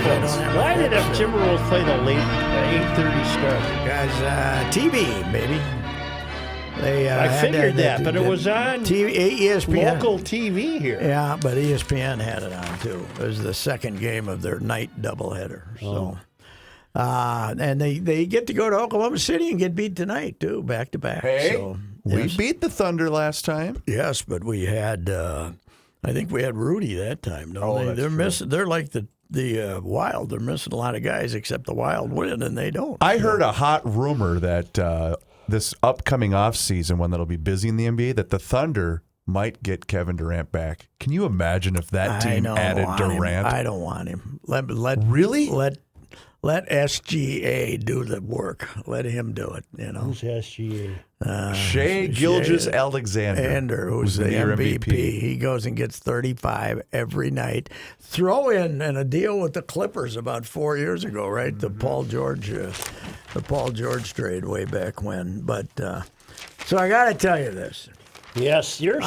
Dolphins. Why did the Timberwolves play the late 8:30 start? Guys, TV, baby. They, I figured that, but it was on ESPN. local TV here. Yeah, but ESPN had it on, too. It was the second game of their night doubleheader. So, and they get to go to Oklahoma City and get beat tonight, too, back-to-back. Hey, so, we beat the Thunder last time. Yes, but we had, I think we had Rudy that time. That's They're true. missing. They're like the Wild. They're missing a lot of guys, except the Wild win, and they don't. I heard a hot rumor that this upcoming offseason, when that'll be busy in the NBA, that the Thunder might get Kevin Durant back. Can you imagine if that team added Durant? I don't want him. Really? Let SGA do the work. Let him do it. You know. Who's SGA? Shai Gilgeous-Alexander, who's the MVP. He goes and gets 35 every night. Throw in a deal with the Clippers about 4 years ago, right? The Paul George trade way back when. But so I got to tell you this. Yes, your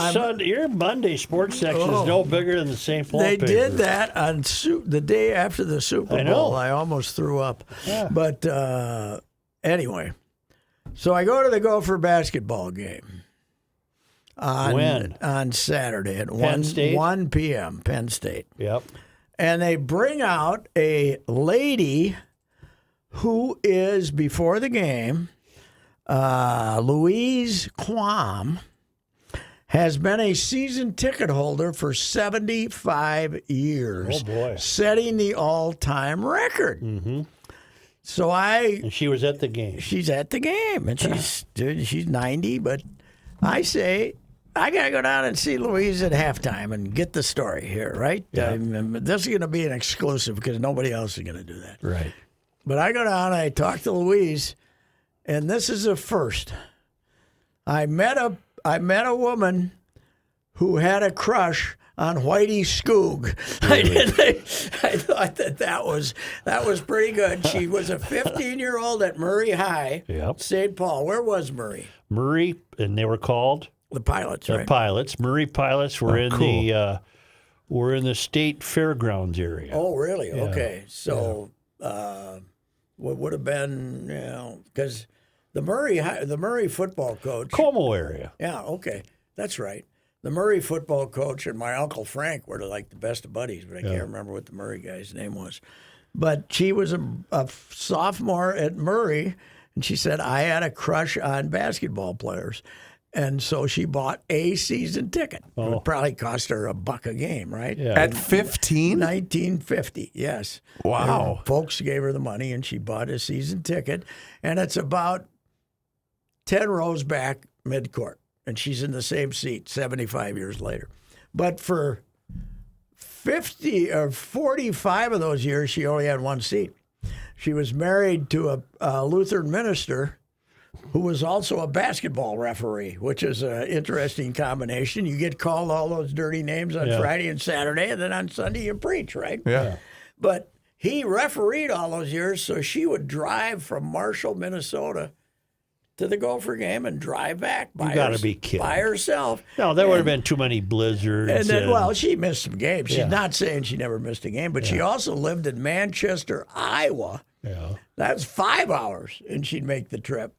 Monday sports section is no bigger than the St. Paul They paper. did that on the day after the Super Bowl. I know. I almost threw up. Yeah. But anyway, so I go to the Gopher basketball game on Saturday at Penn State? 1 p.m. Penn State. Yep. And they bring out a lady who is, before the game, Louise Quam, has been a season ticket holder for 75 years. Oh, boy. Setting the all-time record. Mm-hmm. So And she was at the game. she's at the game, and she's 90, but I say, I got to go down and see Louise at halftime and get the story here, right? Yeah. This is going to be an exclusive because nobody else is going to do that. Right. But I go down and I talk to Louise, and this is a first. I met a woman who had a crush on Whitey Skoog. I thought that was pretty good. She was a 15-year-old at Murray High, Yep. St. Paul. Where was Murray? Murray, and they were called The Pilots, the right? Pilots. Murray Pilots were in the state fairgrounds area. Oh, really? Yeah. Okay. So what would have been, because the Murray football coach. Como area. Yeah, okay. That's right. The Murray football coach and my Uncle Frank were like the best of buddies, but I can't remember what the Murray guy's name was. But she was a sophomore at Murray, and she said, I had a crush on basketball players. And so she bought a season ticket. It would probably cost her $1 a game, right? Yeah. At 15? 1950, yes. Wow. Her folks gave her the money, and she bought a season ticket. And it's about 10 rows back midcourt. And she's in the same seat 75 years later. But for 50 or 45 of those years, she only had one seat. She was married to a Lutheran minister who was also a basketball referee, which is an interesting combination. You get called all those dirty names on Friday and Saturday, and then on Sunday you preach, right? Yeah. But he refereed all those years, so she would drive from Marshall, Minnesota, to the Gopher game and drive back by, be kidding. by herself. No, there would have been too many blizzards. And then, well, she missed some games. She's Yeah. not saying she never missed a game, but she also lived in Manchester, Iowa. Yeah. That's 5 hours, and she'd make the trip.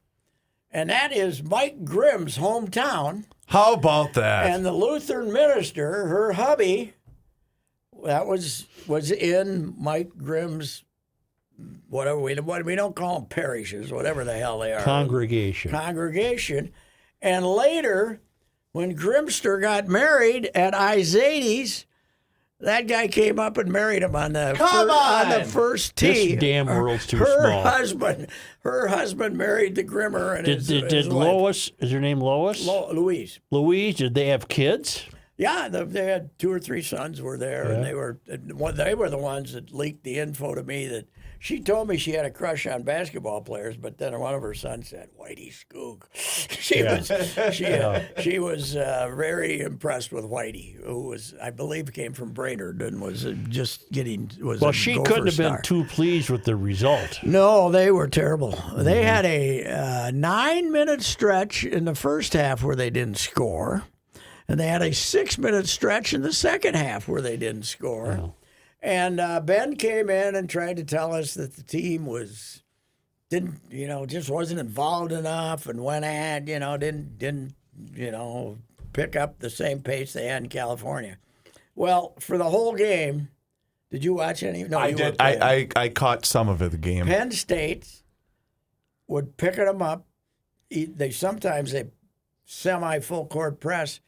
And that is Mike Grimm's hometown. How about that? And the Lutheran minister, her hubby, that was in Mike Grimm's, whatever we don't call them parishes, whatever the hell they are. Congregation. And later, when Grimster got married at Izades, that guy came up and married him on the first tee. This damn world's too her small. Her husband married the Grimmer. And his Did wife. Lois, is her name Lois? Louise. Louise, did they have kids? Yeah, they had 2 or 3 sons were there, and they were the ones that leaked the info to me that she told me she had a crush on basketball players, but then one of her sons said, Whitey Skoog. She was very impressed with Whitey, who was, I believe, came from Brainerd and was Well, she Gopher couldn't have star. been too pleased with the result. No, they were terrible. They had a 9-minute stretch in the first half where they didn't score. And they had a 6-minute stretch in the second half where they didn't score. And Ben came in and tried to tell us that the team just wasn't involved enough and went at, didn't pick up the same pace they had in California. Well, for the whole game, did you watch any? No, I did. I caught some of it, the game. Penn State would pick them up. Sometimes they semi-full court press,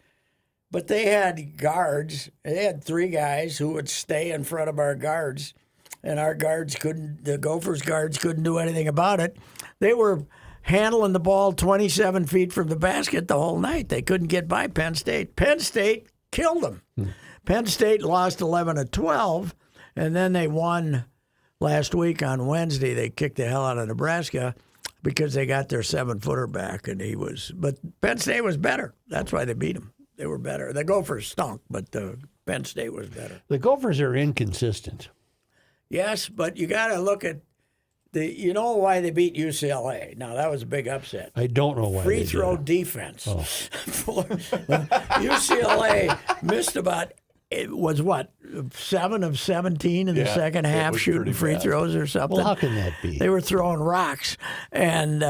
but they had guards. They had 3 guys who would stay in front of our guards, and our guards the Gophers guards couldn't do anything about it. They were handling the ball 27 feet from the basket the whole night. They couldn't get by Penn State. Penn State killed them. Penn State lost 11-12, and then they won last week on Wednesday. They kicked the hell out of Nebraska because they got their 7-footer back, but Penn State was better. That's why they beat them. They were better. The Gophers stunk, but Penn State was better. The Gophers are inconsistent. Yes, but you got to look at you know why they beat UCLA. Now, that was a big upset. I don't know why. Free throw defense. Oh. UCLA missed it was 7 of 17 in the second half shooting free throws or something. Well, how can that be? They were throwing rocks. And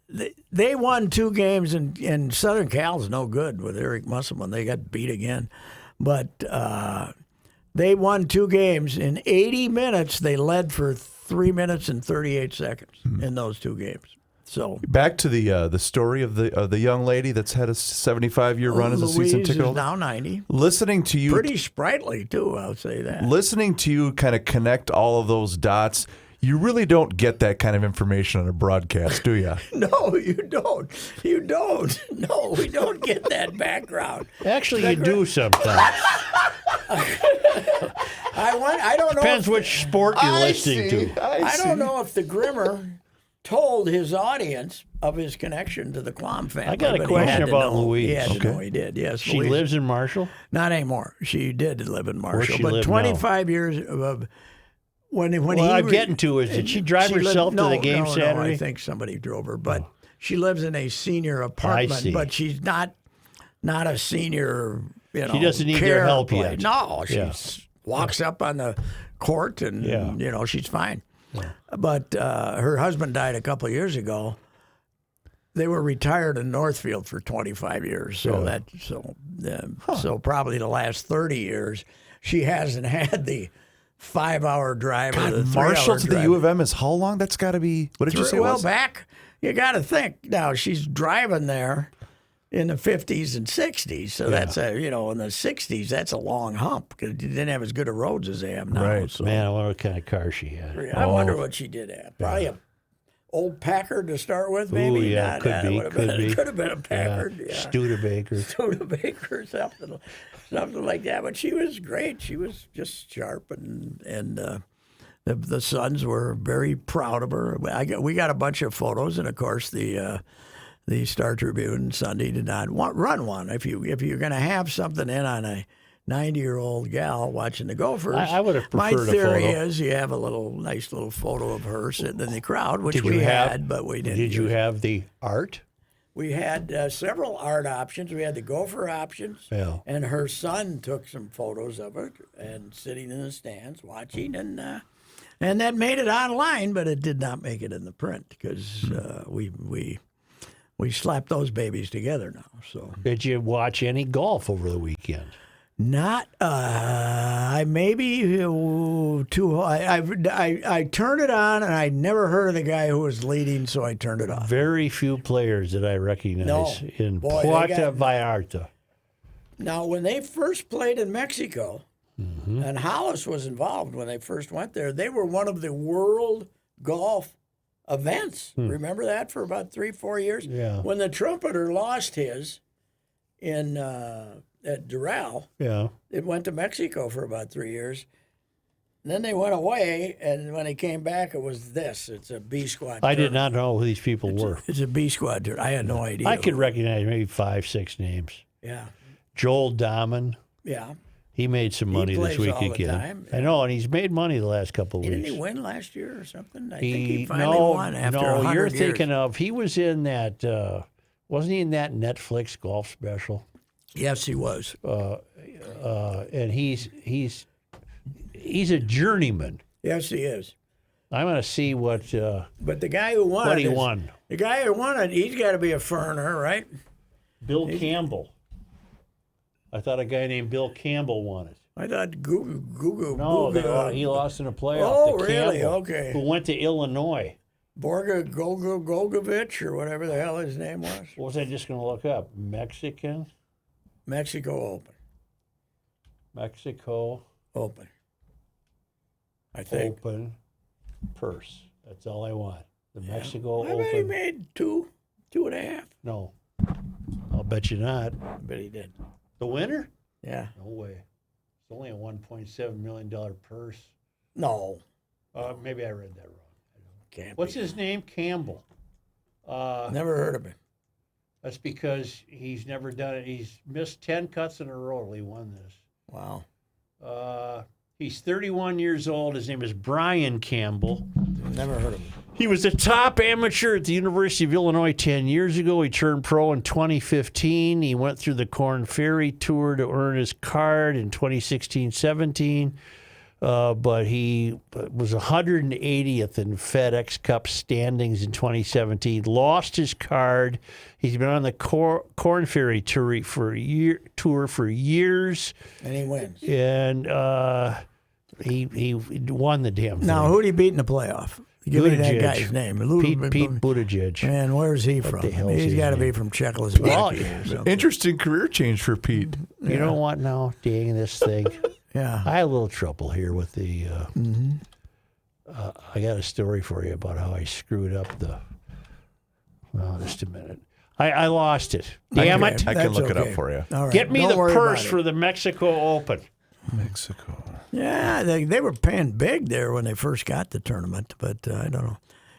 they won 2 games, and Southern Cal's no good with Eric Musselman. They got beat again. But they won 2 games. In 80 minutes, they led for 3 minutes and 38 seconds in those 2 games. So back to the story of the young lady that's had a 75-year run as a season ticket holder. Louise is now 90. Listening to you, pretty sprightly too, I'll say that. Listening to you kind of connect all of those dots, you really don't get that kind of information on a broadcast, do you? No, you don't. You don't. No, we don't get that background. Actually, you do sometimes. I don't know. Depends which sport you're listening to. I don't know if the Grimmer told his audience of his connection to the Quam family. I got a question about Louise. He had to know he did, yes. She Louise lives in Marshall? Not anymore. She did live in Marshall. Where she but live 25 years of when I'm getting to is, did she drive herself to the game Saturday? No, I think somebody drove her. But she lives in a senior apartment, but she's not a senior, She doesn't need their help yet. No, she walks up on the court and, she's fine. Yeah. But her husband died a couple of years ago. They were retired in Northfield for 25 years, so probably the last 30 years she hasn't had the 5-hour drive. God, or the Marshall to drive. the U of M is how long? That's got to be. What did you say? Well, back you got to think now. She's driving there in the 50s and 60s, so that's in the 60s. That's a long hump because you didn't have as good of roads as they have now. Right, so. Man, I wonder what kind of car she had. I wonder what she did have. Probably a old Packard to start with, maybe. Ooh, yeah, could be. It could have been a Packard. Yeah. Studebaker, something like that. But she was great. She was just sharp, and the Sons were very proud of her. We got a bunch of photos, and of course the Star Tribune Sunday did not run one. If you're going to have something in on a 90-year-old gal watching the Gophers, I would have preferred a photo. My theory is you have a nice little photo of her sitting in the crowd, which we had, but we didn't. Did you have the art? We had several art options. We had the Gopher options, and her son took some photos of it and sitting in the stands watching, and that made it online, but it did not make it in the print because we slapped those babies together now. So did you watch any golf over the weekend? Not, I maybe too. I turned it on, and I never heard of the guy who was leading, so I turned it off. Very few players that I recognize in Puerto Vallarta. Now, when they first played in Mexico, and Hollis was involved when they first went there, they were one of the world golf events. Remember that for about 3-4 years? Yeah. When the trumpeter lost his in at Doral, it went to Mexico for about 3 years. And then they went away, and when they came back, it was this. It's a B squad. I did not know who these people were. It's a B squad. I had no idea. I could recognize maybe 5-6 names. Yeah. Joel Dahman. Yeah. He made some money this week all again. The time. I know, and he's made money the last couple of weeks. Didn't he win last year or something? I think he finally won after 100 No, you're years. thinking of, he was in that, wasn't he in that Netflix golf special? Yes, he was. And he's a journeyman. Yes, he is. I'm going to see what But the guy who won he won. The guy who won it, he's got to be a foreigner, right? Bill Campbell. I thought a guy named Bill Campbell won it. I thought Gugu. No, he lost in a playoff. Oh, to really? Campbell, Okay. Who went to Illinois. Borga Golgovich or whatever the hell his name was. What was I just going to look up? Mexico Open. I think. Open purse. That's all I want. The Mexico I bet he Open. made 2.5. No. I'll bet you not. I bet he did. The winner? Yeah. No way. It's only a $1.7 million purse. No. Maybe I read that wrong. Can't What's be. his name? Campbell. Never heard of him. That's because he's never done it. He's missed 10 cuts in a row. He won this. Wow. He's 31 years old. His name is Brian Campbell. Never heard of him. He was the top amateur at the University of Illinois 10 years ago. He turned pro in 2015. He went through the Corn Ferry Tour to earn his card in 2016-17. But he was 180th in FedEx Cup standings in 2017. Lost his card. He's been on the Corn Ferry Tour for years. And he wins. And he won the damn thing. Now, who'd he beat in the playoff? Give me that Buttigieg. guy's name. Pete Buttigieg. And where's he from? the hell's He's his got to be name? from Czechoslovakia. or something. Interesting career change for Pete. You know what now? Dang this thing. Yeah. I had a little trouble here with the. I got a story for you about how I screwed up the. Well, just a minute. I lost it. Damn Okay. it! I can That's look it up okay. for you. All right. Get me Don't the worry purse about it. for the Mexico Open. Mexico. Yeah, they were paying big there when they first got the tournament, but I don't know.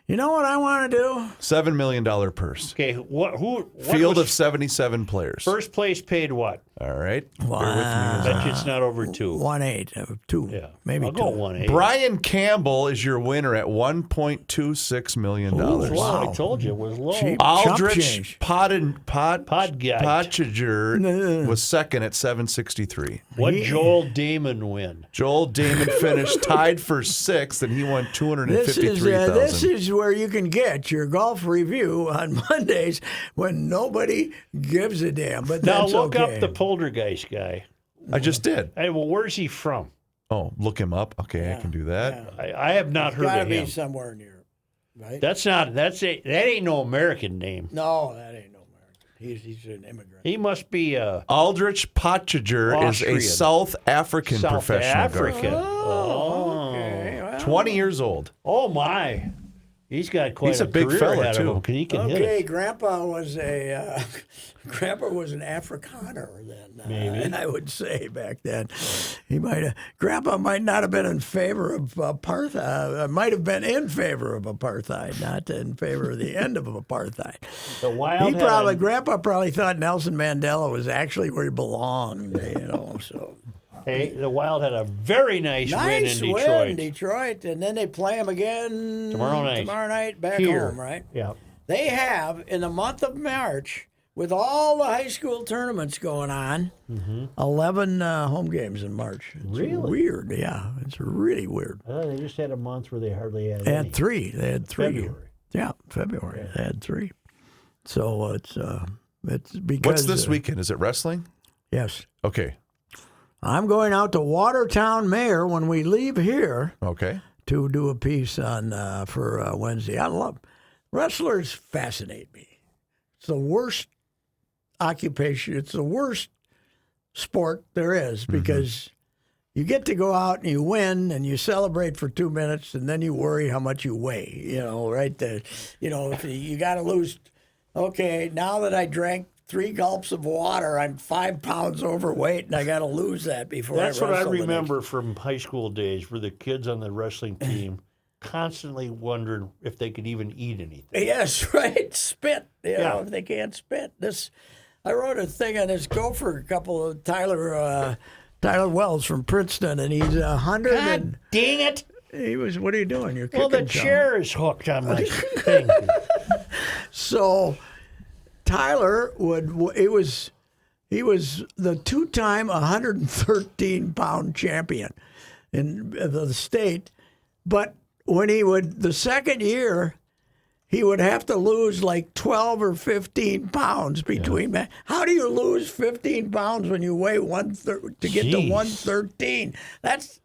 You know what I want to do? $7 million purse. Okay, what Field was of 77 players. first place paid what? All right. Wow. Bear with me as Bet you it's not over 2. 1.8, 2, Yeah, maybe I'll 2. go 1.8. Brian Campbell is your winner at $1.26 million. It was low. Wow. I told you it was low. Cheap. Chump Aldrich change. Pottinger was second at 763. What Joel Damon win? Joel Damon finished tied for sixth, and he won This $253,000. is where you can get your golf review on Mondays when nobody gives a damn. But Now that's look okay. up the Poltergeist guy. I just did. Hey, well, where's he from? Oh, look him up. Okay, I can do that. I have not heard Got to of be him. somewhere in Europe, right? That ain't no American name. No, that ain't no American. He's an immigrant. He must be Aldrich Pottinger is Austrian. a South African South professional African. golfer. Oh. Okay, well, 20 years old. Oh my! He's got quite He's a big career fella, ahead too. of him. He can hit okay, it. Grandpa was an Afrikaner then. Maybe. I would say back then, Grandpa might not have been in favor of apartheid. Might have been in favor of apartheid, not in favor of the end of apartheid. The Wild had Grandpa probably thought Nelson Mandela was actually where he belonged. So. the Wild had a very nice win in Detroit. Detroit, and then they play them again Tomorrow night back Here. home, right? Yeah. They have, in the month of March, with all the high school tournaments going on, 11 home games in March. It's Really? weird, yeah. It's really weird. I thought they just had a month where they hardly had They any. had 3. They had 3. February. Yeah, February. They had 3. So it's because... What's this weekend? Is it wrestling? Yes. Okay. I'm going out to Watertown Mayor when we leave here Okay. to do a piece on for Wednesday. I love wrestlers. Fascinate me. It's the worst occupation. It's the worst sport there is because you get to go out and you win and you celebrate for 2 minutes and then you worry how much you weigh. Right? If you got to lose. Okay, now that I drank 3 gulps of water, I'm 5 pounds overweight, and I got to lose that before That's I what I wrestle the remember from high school days, where the kids on the wrestling team constantly wondered if they could even eat anything. Yes, right. Spit. Yeah. If they can't spit. I wrote a thing on this Gopher, a couple of Tyler Wells from Princeton, and he's 100. God dang it! He was. What are you doing? You're Well, kicking the something. chair is hooked on my thing. So Tyler he was the 2-time 113-pound champion. in the state. But when the second year, he would have to lose like 12 or 15 pounds between. Yeah. How do you lose 15 pounds when you weigh to get to 113? That's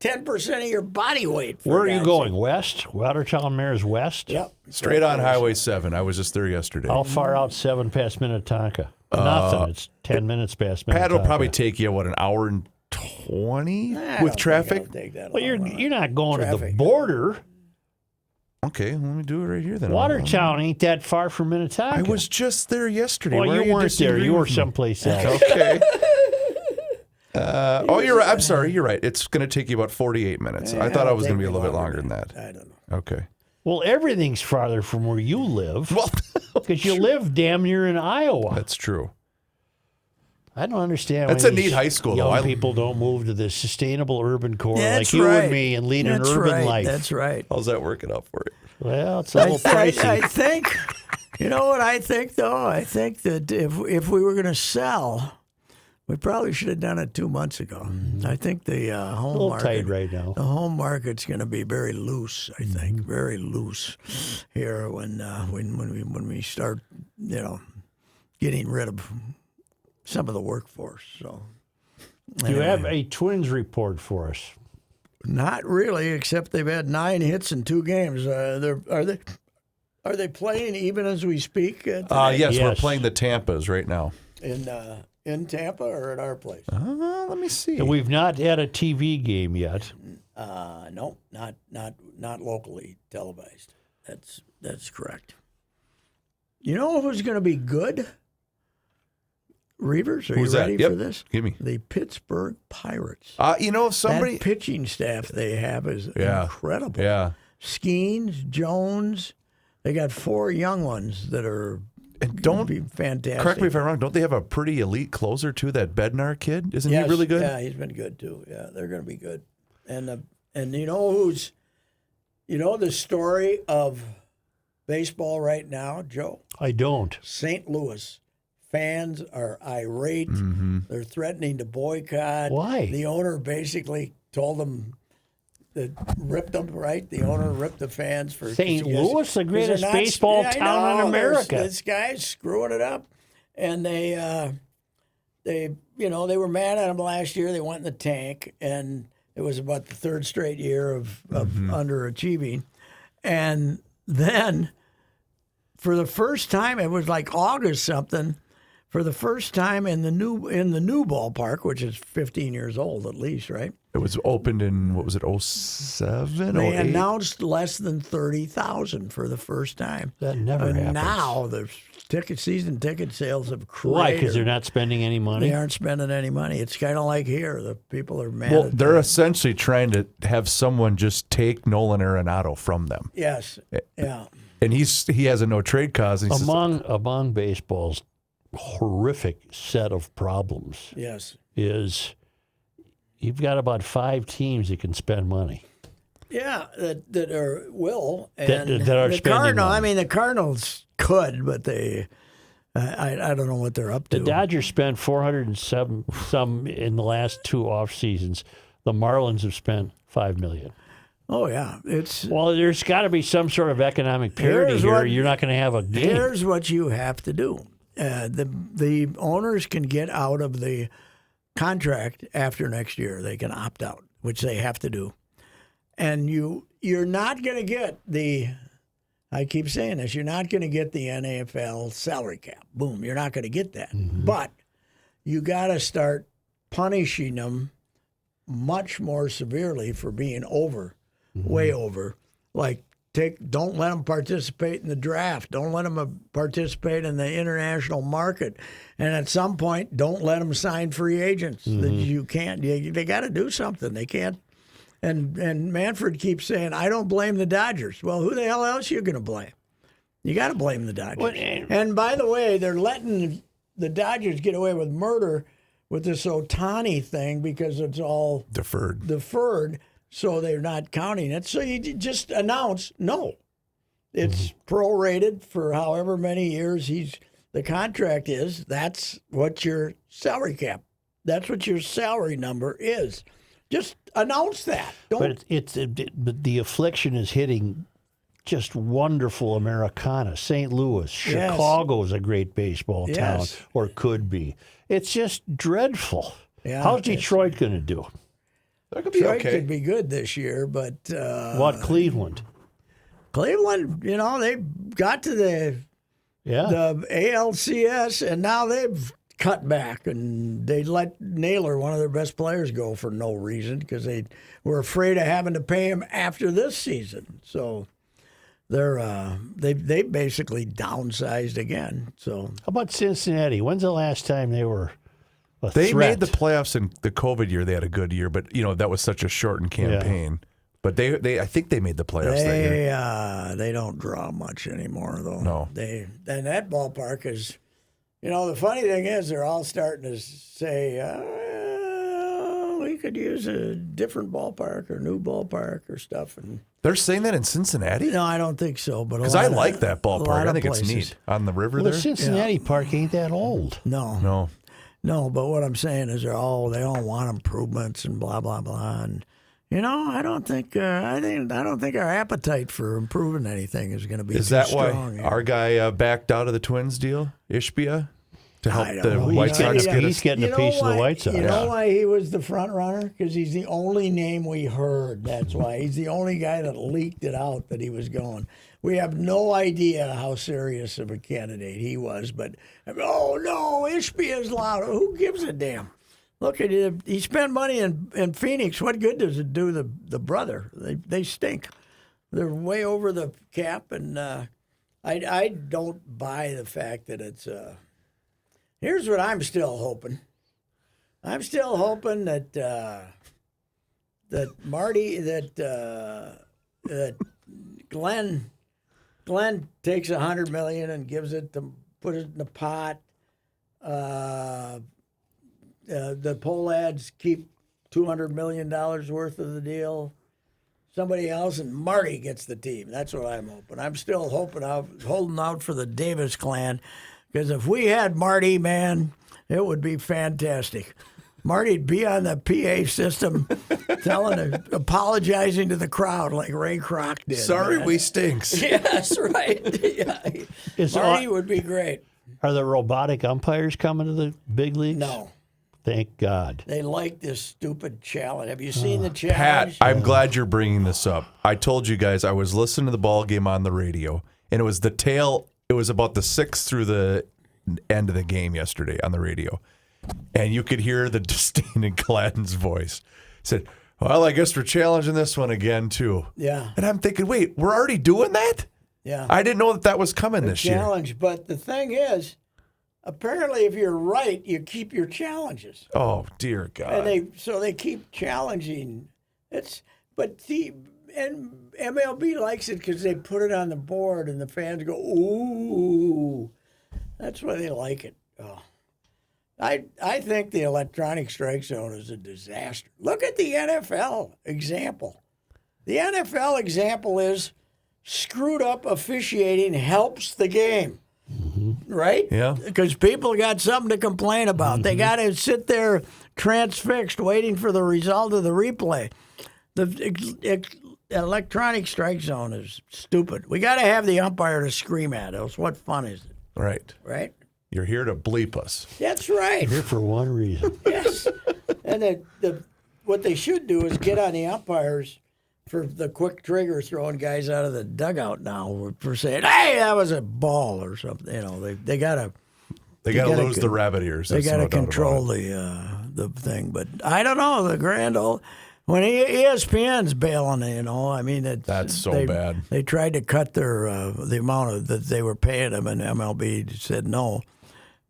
10% of your body weight. Where are you going? West? Watertown Mayor's west? Yep. Straight on Highway 7. I was just there yesterday. How far out 7 past Minnetonka? Nothing. It's 10 minutes past Minnetonka. Pat will probably take you, an hour and 20 with traffic? Well, you're not going to the border. Okay, let me do it right here then. Watertown ain't that far from Minnetonka. I was just there yesterday. Well, you weren't there. You were someplace else. Okay. You're right. I'm sorry. You're right. It's going to take you about 48 minutes. I thought I was going to be a little bit longer than that. I don't know. Okay. Well, everything's farther from where you live. Well, because you live damn near in Iowa. That's true. I don't understand. That's a neat high school, though. Young people don't move to the sustainable urban core like you and me and lead an urban life. That's right. How's that working out for you? Well, it's a little pricey. I think, you know what I think, though? I think that if we were going to sell, we probably should have done it 2 months ago. Mm-hmm. I think the home a little market, tight right now. The home market's going to be very loose. I think very loose here when we start, getting rid of some of the workforce. So, do you have a Twins report for us? Not really, except they've had 9 hits in 2 games. Are they playing even as we speak? Yes, we're playing the Tampas right now. In Tampa or at our place? Let me see. And we've not had a TV game yet. No, not locally televised. That's correct. You know who's going to be good? Reavers, are Who's you ready that? for this? Give me. The Pittsburgh Pirates. Somebody. That pitching staff they have is incredible. Yeah. Skeens, Jones, they got 4 young ones that are be fantastic. Correct me if I'm wrong. Don't they have a pretty elite closer too? That Bednar kid, isn't he really good? Yeah, he's been good too. Yeah, they're going to be good. And you know the story of baseball right now, Joe? I don't. St. Louis. Fans are irate. Mm-hmm. They're threatening to boycott. Why? The owner basically told them ripped them, right? The owner ripped the fans for St. Louis, the greatest baseball town in America. This guy's screwing it up, and they were mad at him last year. They went in the tank, and it was about the 3rd straight year of underachieving, and then for the first time, it was like August something. For the first time in the new ballpark, which is 15 years old at least, right? It was opened in, what was it, 07, They 08? announced less than 30,000 for the first time. That never happens. Now the season ticket sales have cratered. Why? Because they're not spending any money? They aren't spending any money. It's kind of like here. The people are mad. Well, they're essentially trying to have someone just take Nolan Arenado from them. Yes. Yeah. And he has a no-trade clause. Among baseball's horrific set of problems is you've got about 5 teams that can spend money. Yeah, that are will and that are the spending money. I mean, the Cardinals could, but they, I don't know what they're up to. The Dodgers spent $407 some in the last 2 off seasons. The Marlins have spent $5 million. Oh yeah, well. There's got to be some sort of economic parity here. You're not going to have a game. Here's what you have to do. The owners can get out of the contract after next year. They can opt out, which they have to do. And you're not going to get I keep saying this, you're not going to get the NFL salary cap. Boom, you're not going to get that. Mm-hmm. But you got to start punishing them much more severely for being over, way over. Like, don't let them participate in the draft. Don't let them participate in the international market. And at some point, don't let them sign free agents. You can't. They got to do something. They can't. And Manfred keeps saying, I don't blame the Dodgers. Well, who the hell else are you going to blame? You got to blame the Dodgers. And by the way, they're letting the Dodgers get away with murder with this Ohtani thing because it's all deferred. So they're not counting it. So you just announce, no. It's prorated for however many years the contract is. That's what your salary cap, that's what your salary number is. Just announce that. Don't. But the affliction is hitting just wonderful Americana. St. Louis, Chicago's a great baseball town, or could be. It's just dreadful. Yeah, how's Detroit going to do? That could be Detroit okay. could be good this year, but What, Cleveland? Cleveland, they got to the ALCS, and now they've cut back, and they let Naylor, one of their best players, go for no reason because they were afraid of having to pay him after this season. So they basically downsized again. So how about Cincinnati? When's the last time they were a They threat? made the playoffs in the COVID year. They had a good year, but that was such a shortened campaign. But I think they made the playoffs that year. They don't draw much anymore, though. No. And that ballpark is, the funny thing is they're all starting to say, we could use a different ballpark or new ballpark or stuff. And They're saying that in Cincinnati? no, I don't think so. But Because I like that ballpark. I think places. it's neat. On the river Well, there? the Cincinnati Park ain't that old. No, but what I'm saying is they all want improvements and blah blah blah. And I don't think I don't think our appetite for improving anything is going to be. Is too that strong. why our guy backed out of the Twins deal, Ishbia, to help I don't the know. White Sox get He's us? getting a piece of the White Sox. You know why he was the front runner? Because he's the only name we heard. That's why he's the only guy that leaked it out that he was going. We have no idea how serious of a candidate he was, but oh no, Ishbia's loud. Who gives a damn? Look at it. He spent money in Phoenix. What good does it do the brother? They stink. They're way over the cap, and I don't buy the fact that it's. Here's what I'm still hoping. I'm still hoping that Marty that Glenn takes $100 million and gives it to put it in the pot. The poll ads keep $200 million worth of the deal. Somebody else, and Marty gets the team. That's what I'm hoping. I'm still holding out for the Davis clan, because if we had Marty, man, it would be fantastic. Marty'd be on the PA system, apologizing to the crowd like Ray Kroc did. Sorry, man. we stinks. Yes, right. Yeah. Marty would be great. Are the robotic umpires coming to the big leagues? No. Thank God. They like this stupid challenge. Have you seen the Pat, challenge? I'm glad you're bringing this up. I told you guys I was listening to the ball game on the radio, and it was it was about the 6th through the end of the game yesterday on the radio. And you could hear the disdain in Gladden's voice. He said, well, I guess we're challenging this one again, too. Yeah. And I'm thinking, wait, we're already doing that? Yeah. I didn't know that was coming this year. Challenge. But the thing is, apparently if you're right, you keep your challenges. Oh, dear God. And they keep challenging. And MLB likes it because they put it on the board and the fans go, ooh. That's why they like it. Oh. I think the electronic strike zone is a disaster. Look at the NFL example. The NFL example is screwed up officiating helps the game. Mm-hmm. Right? Yeah. Because people got something to complain about. Mm-hmm. They got to sit there transfixed waiting for the result of the replay. The electronic strike zone is stupid. We got to have the umpire to scream at us. What fun is it? Right. Right? You're here to bleep us. That's right. Here for one reason. Yes. And what they should do is get on the umpires for the quick trigger throwing guys out of the dugout now for saying, hey, that was a ball or something. They got to. They got to lose the rabbit ears. They got to control the thing. But I don't know, the grand old. When ESPN's bailing, I mean, that's so bad. They tried to cut the amount that they were paying them, and MLB said no.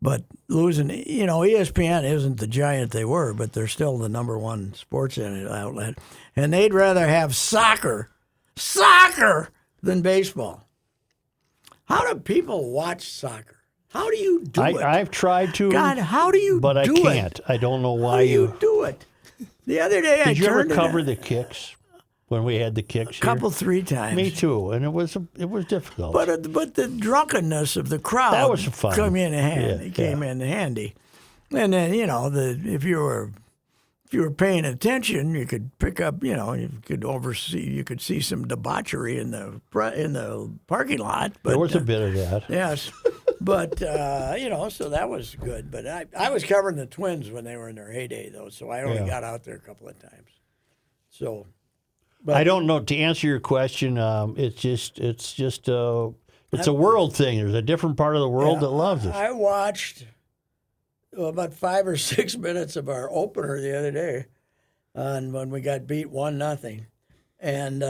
But losing, ESPN isn't the giant they were, but they're still the number one sports outlet, and they'd rather have soccer than baseball. How do people watch soccer? How do you do it? I've tried to. God, how do you do it? But I can't. I don't know why How do you do it? The other day Did you ever cover the kicks when we had the kicks here? 3 times. Me too, and it was difficult. But the drunkenness of the crowd that was fun. Came in handy. And then if you you were paying attention, you could pick up, you could see some debauchery in the parking lot. But, There was a bit of that. Yes. But, so that was good. But I was covering the Twins when they were in their heyday, though, so I only got out there a couple of times. So, but I don't know. To answer your question, it's just it's a world thing. There's a different part of the world that loves it. I watched about 5 or 6 minutes of our opener the other day when we got beat 1-0. And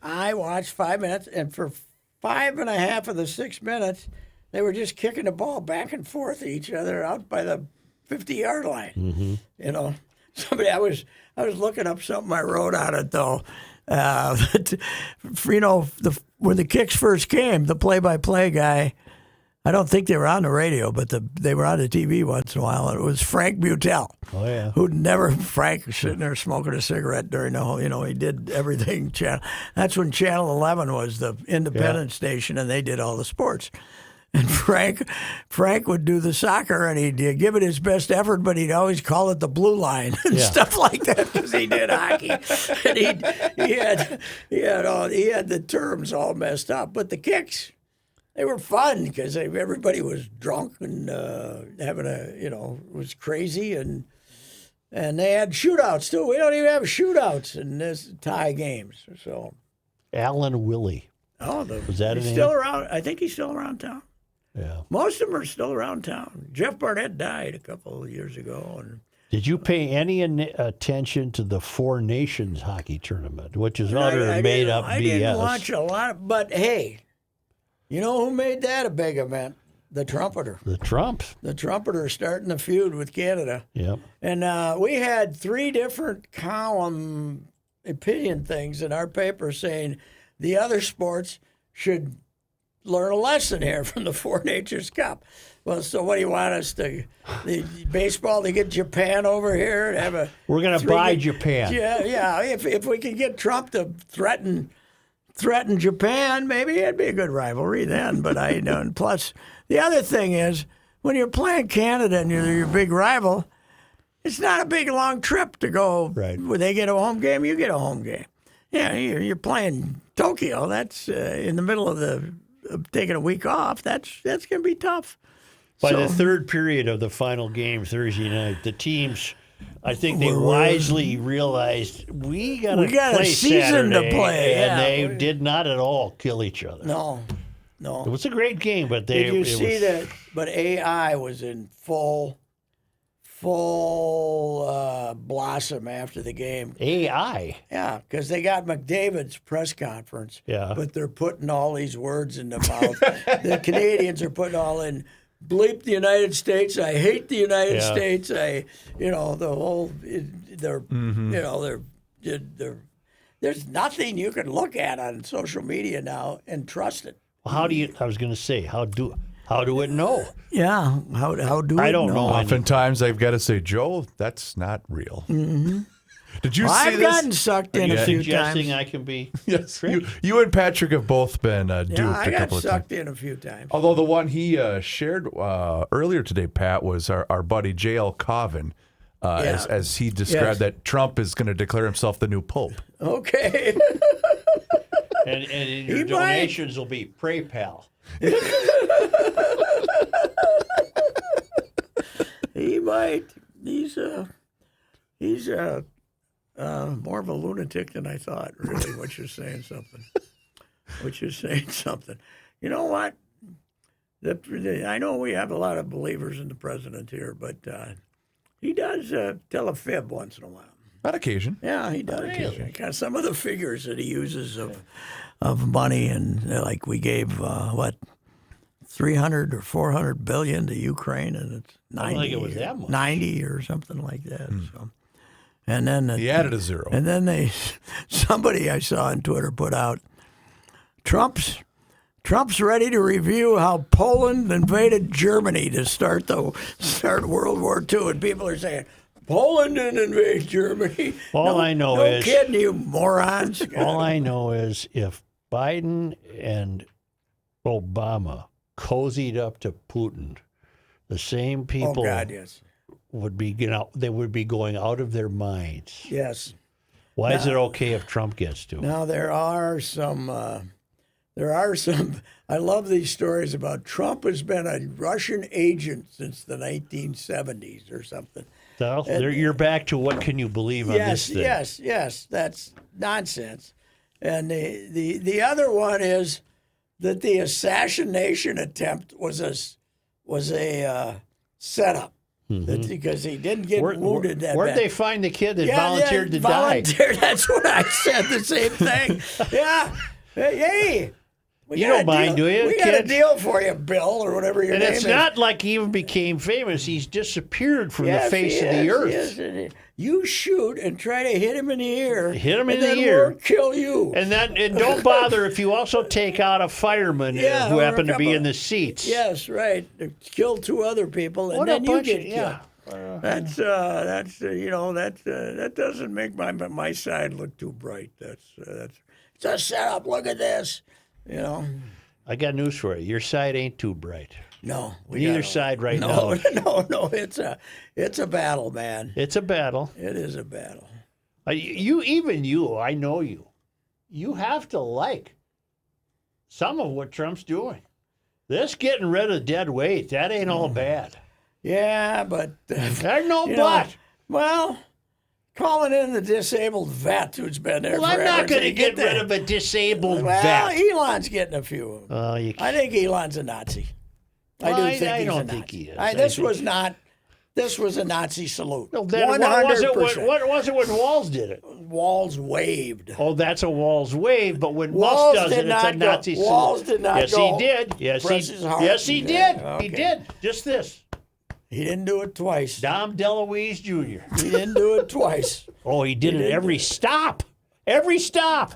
I watched 5 minutes, and for 5.5 of the 6 minutes, they were just kicking the ball back and forth at each other out by the 50-yard line. Mm-hmm. I was looking up something I wrote on it though. When the kicks first came, the play-by-play guy, I don't think they were on the radio, but they were on the TV once in a while. And it was Frank Butel. Oh yeah. Frank was sitting there smoking a cigarette during the whole. He did everything. That's when Channel 11 was the independent station, and they did all the sports. And Frank would do the soccer, and he'd give it his best effort, but he'd always call it the blue line and stuff like that because he did hockey. And he had the terms all messed up. But the kicks, they were fun because everybody was drunk and was crazy, and they had shootouts too. We don't even have shootouts in this tie games. So Alan Willie. Oh, was that he's his still name? around? I think he's still around town. Yeah. Most of them are still around town. Jeff Barnett died a couple of years ago. And Did you pay any attention to the Four Nations hockey tournament, which is utter made-up BS? I didn't watch a lot, but hey, you know who made that a big event? The Trumpeter. The Trumps. The Trumpeter starting the feud with Canada. Yep. And we had 3 different column opinion things in our paper saying the other sports should learn a lesson here from the Four Natures Cup. Well, so what do you want us to, the baseball, to get Japan over here and have a... We're going to buy Japan. Yeah. If we can get Trump to threaten Japan, maybe it'd be a good rivalry then. But I don't. Plus, the other thing is, when you're playing Canada and you're your big rival, it's not a big, long trip to go. Right. When they get a home game, you get a home game. Yeah, you're playing Tokyo. That's in the middle of taking a week off. That's going to be tough. By the third period of the final game Thursday night, the teams, I think they wisely realized we got a season Saturday, to play, and they did not at all kill each other. No. It was a great game, but Did you see that? But AI was in full blossom after the game. AI? Yeah, because they got McDavid's press conference. Yeah. But they're putting all these words in the mouth. The Canadians are putting all in, bleep the United States. I hate the United States. The whole, there's nothing you can look at on social media now and trust it. Well, I was going to say, how do it know? Yeah, how do I don't know. Oftentimes I've got to say, Joe, that's not real. Mm-hmm. Did you see I've this? gotten sucked in a few Suggesting times. I can be Yes, you and Patrick have both been duped I a couple of times. got sucked in a few times. Although the one he shared earlier today, Pat, was our buddy J.L. Coven, as he described that Trump is going to declare himself the new pope. Okay. and your donations will be PayPal. He might. He's more of a lunatic than I thought, really, which is saying something. You know what? I know we have a lot of believers in the president here, but he does tell a fib once in a while. On occasion. Yeah, he does. Really? Some of the figures that he uses of money, and like we gave, 300 or 400 billion to Ukraine, and it's 90, I don't think it was that much. 90 or something like that. So. And then he added a zero. And then somebody I saw on Twitter put out, Trump's ready to review how Poland invaded Germany to start World War II, and people are saying Poland didn't invade Germany. All I know is, no kidding, you morons. All I know is if Biden and Obama cozied up to Putin, the same people. Oh God, yes. would be, they would be going out of their minds. Yes. Why is it okay if Trump gets to? Now there are some. I love these stories about Trump has been a Russian agent since the 1970s or something. So, you're back to what can you believe on this thing? Yes. That's nonsense. And the other one is that the assassination attempt was a setup. Because he didn't get wounded that Where'd bad. they find the kid that volunteered to die? That's what I said, the same thing. Yeah. Hey, you don't mind, do you? We got a deal for you, Bill, or whatever your name is. And it's not like he even became famous. He's disappeared from the face of the earth. Yes. You shoot and try to hit him in the ear. Hit him in and the ear. We'll kill you. And don't bother if you also take out a fireman who happened to be in the seats. Yes, right. Kill 2 other people, and then you get killed. That doesn't make my side look too bright. That's it's a setup. Look at this. I got news for you. Your side ain't too bright. No, neither side right now. No. It's a battle, man. It's a battle. It is a battle. I know you. You have to like some of what Trump's doing. This getting rid of dead weight, that ain't all bad. Yeah, but there's no but. Well, calling in the disabled vet who's been there forever. I'm not going to get rid of a disabled vet. Well, Elon's getting a few of them. I think Elon's a Nazi. I don't think he is. This was a Nazi salute. No, 100%. What was it when Walz did it? Walz waved. Oh, that's a Walz wave, but when Musk does it, it's a Nazi salute. Walz did not Yes, go. he did. Yes, he did. Okay. He did. Just this. He didn't do it twice. Dom DeLuise Jr. He didn't do it twice. Oh, he did it every stop. Every stop.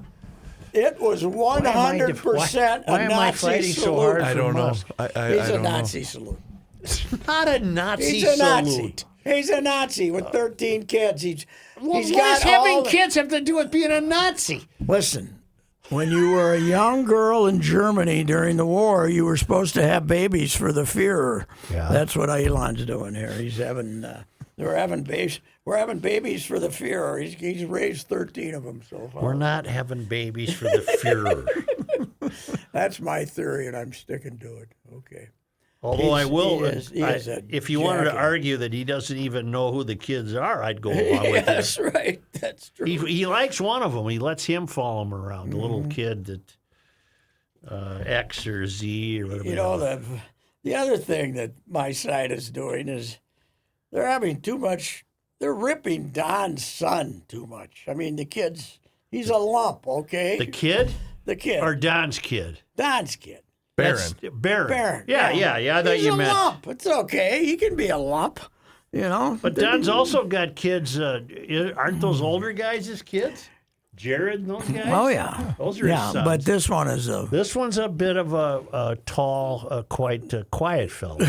It was 100% why a am I Nazi fighting salute. so hard? I don't know. He's a Nazi salute. Not a Nazi He's a Nazi. salute. He's a Nazi with 13 kids. He's What got does having all kids have to do with being a Nazi? Listen, when you were a young girl in Germany during the war, you were supposed to have babies for the Führer. Yeah. That's what Elon's doing here. He's having we're having babies for the Führer. He's raised 13 of them so far. We're not having babies for the Führer. That's my theory, and I'm sticking to it. Okay. Although I will, if you wanted to argue that he doesn't even know who the kids are, I'd go along with that. That's right. That's true. He likes one of them. He lets him follow him around, the little kid that X or Z or whatever. The other thing that my side is doing is they're having too much. They're ripping Don's son too much. I mean, the kid's he's a lump, okay? The kid? The kid. Or Don's kid? Don's kid. Barron. Barron. Yeah. I thought He's you a meant. lump. It's okay. He can be a lump, But Don's also got kids. Aren't those older guys his kids? Jared and those guys? Oh, yeah. Those are his sons. But this one is This one's a bit of a tall, quite quiet fellow.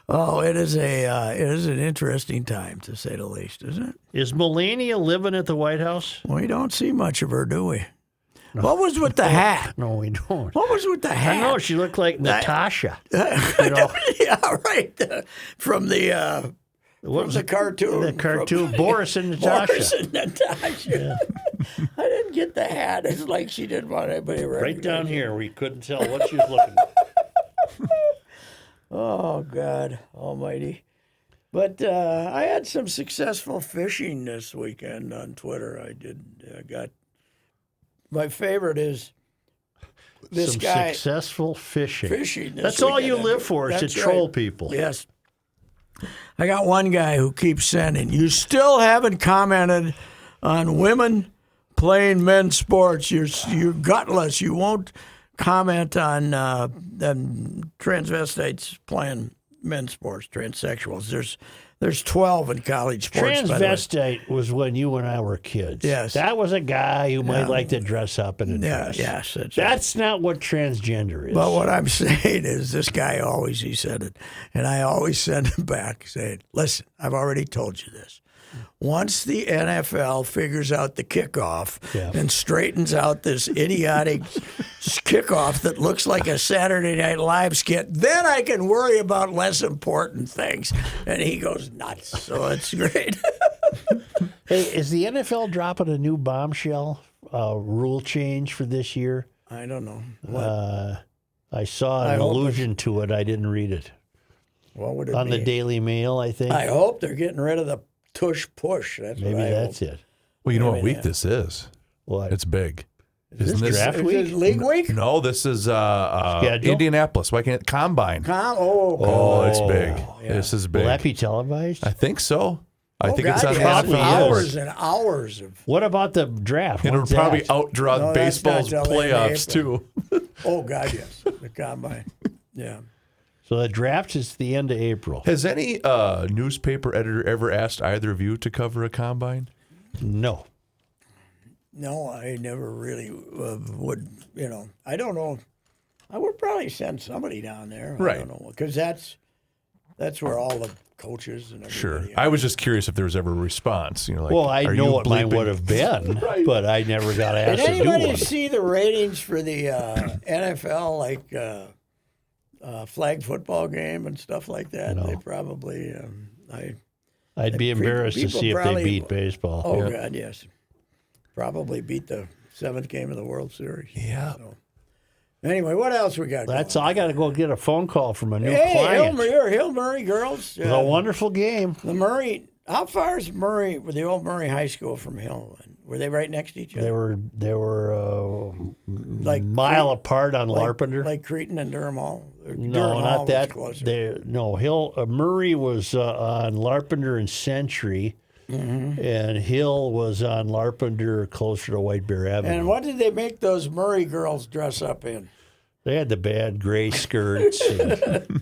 Oh, it is an interesting time, to say the least, isn't it? Is Melania living at the White House? We don't see much of her, do we? No. What was with the hat? No, we don't. What was with the hat? I know, she looked like Natasha. Yeah, right. From the cartoon. The cartoon, Boris and Natasha. Boris and Natasha. Yeah. I didn't get the hat. It's like she didn't want anybody to recognize right down here where you couldn't tell what she was looking at. Oh, God almighty. But I had some successful fishing this weekend on Twitter. I got my favorite is this some guy. Successful fishing. Fishing. That's all you live for, is to troll people. Yes. I got one guy who keeps sending, you still haven't commented on women playing men's sports. You're gutless. You won't comment on transvestites playing men's sports, transsexuals. There's 12 in college sports. Transvestite was when you and I were kids. Yes. That was a guy who might like to dress up in a dress. Yes. That's not what transgender is. But what I'm saying is this guy he said it, and I always send him back saying, listen, I've already told you this. once the NFL figures out the kickoff and straightens out this idiotic kickoff that looks like a Saturday Night Live skit, then I can worry about less important things. And he goes nuts. So it's great. Hey, is the NFL dropping a new bombshell rule change for this year? I don't know. What? I saw an allusion to it. I didn't read it. What would it on be? the Daily Mail, I think. I hope they're getting rid of the tush push. That's Maybe what I that's hope. it. Well, you know what week this is? What? It's big. Is this draft Is week? it league week? No, this is Indianapolis. Why can't Combine? It's big. Yeah. This is big. Will that be televised? I think so. I think God, it's on yeah. Probably hours is. and hours of. What about the draft? It'll When's probably that? outdraw No, that's baseball's not till playoffs April. too. Oh God, yes, the combine. Yeah. So the draft is the end of April. Has any newspaper editor ever asked either of you to cover a combine? No. No, I never really would. You know, I don't know. I would probably send somebody down there. Right. I don't know because that's where all the coaches and everybody. Sure. I was just curious if there was ever a response. You know, like, Well, I are know you what mine bleeping? would have been, but I never got Did asked to do anybody one. see the ratings for the NFL, like flag football game and stuff like that? No. They probably. I'd be embarrassed to people see if they probably- beat baseball. Oh God, yes. Probably beat the 7th game of the World Series. Yeah. So, anyway, what else we got? That's going? I got to go get a phone call from a new Hey, client. Hill Murray girls. It was a wonderful game. The Murray. How far is Murray, with the old Murray High School from Hill? Were they right next to each other? They were Like mile apart on Larpenter. like Cretin and Durham Hall. Or No, Durham Hall not was that. closer. Hill Murray was on Larpenter and Century, and Hill was on Larpenter closer to White Bear Avenue. And what did they make those Murray girls dress up in? They had the bad gray skirts. and-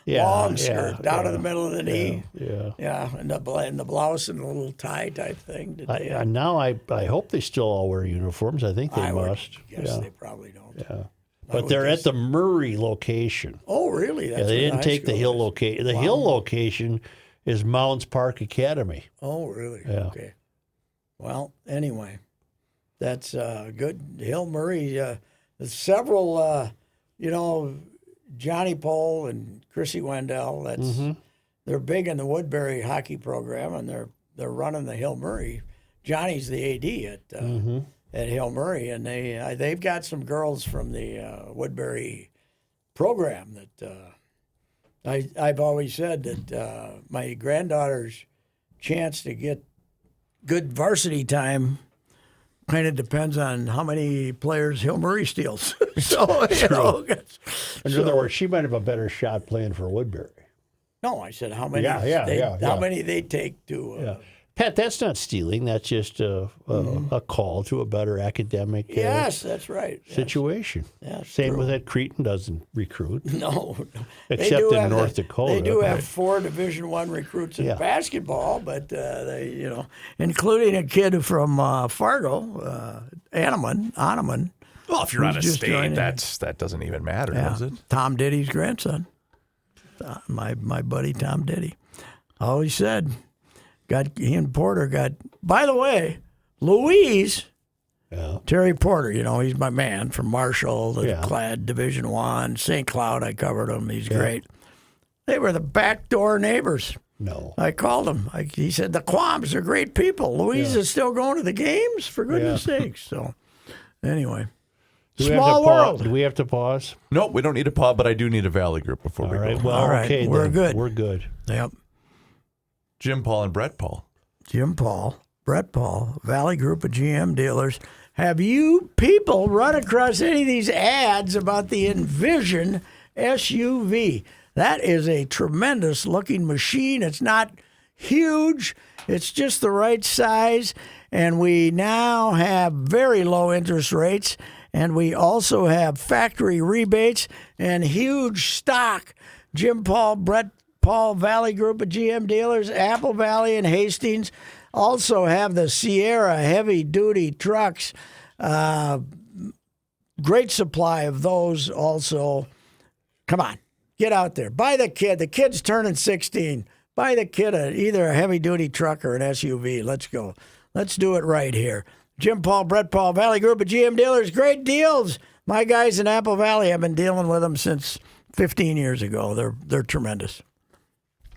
Long skirt down to the middle of the knee. yeah. And the blouse and a little tie type thing. Did they? I hope they still all wear uniforms. I think they I would must. guess they probably don't. Yeah. But they're at the Murray location. Oh, really? That's Yeah, they where didn't high take the school Hill is. location. The Hill location is Mounds Park Academy. Oh, really? Yeah. Okay. Well, anyway, that's good. Hill Murray, there's several, Johnny Pohl and Chrissy Wendell. They're big in the Woodbury hockey program, and they're running the Hill Murray. Johnny's the AD at Hill Murray, and they've got some girls from the Woodbury program that I've always said that my granddaughter's chance to get good varsity time kind of depends on how many players Hill Murray steals. So, In other words, she might have a better shot playing for Woodbury. no, I said how many. Yeah. How many they take to. Pat, that's not stealing. That's just a call to a better academic Yes, that's right. Yes. situation. Yeah, Same true. with that Cretin doesn't recruit. No, Except They do in have North Dakota. They do have Right. 4 Division I recruits in Yeah. basketball, but they, including a kid from Fargo, Anneman. Well, if you're on a just state, joining. that doesn't even matter, does it? Tom Diddy's grandson. My buddy Tom Diddy. Always said, he and Porter got. By the way, Louise. Yeah. Terry Porter, he's my man from Marshall, the Yeah. Clad Division I, St. Cloud. I covered him. He's great. They were the backdoor neighbors. No. I called him. He said the Quams are great people. Louise is still going to the games, for goodness sakes. So, anyway, small world. Do we have to pause? Nope, we don't need a pod, but I do need a Valley group before All we right. go. Well, All right, okay. we're then. good. We're good. Yep. Jim Paul and Brett Paul. Jim Paul, Brett Paul, Valley Group of GM dealers. Have you people run across any of these ads about the Envision SUV? That is a tremendous looking machine. It's not huge. It's just the right size. And we now have very low interest rates. And we also have factory rebates and huge stock. Jim Paul, Brett Paul, Valley Group of GM dealers, Apple Valley and Hastings also have the Sierra heavy-duty trucks. Great supply of those also. Come on, get out there. Buy the kid. The kid's turning 16. buy the kid either a heavy-duty truck or an SUV. Let's go. Let's do it right here. Jim Paul, Brett Paul, Valley Group of GM Dealers. Great deals. My guys in Apple Valley, I've been dealing with them since 15 years ago. They're tremendous.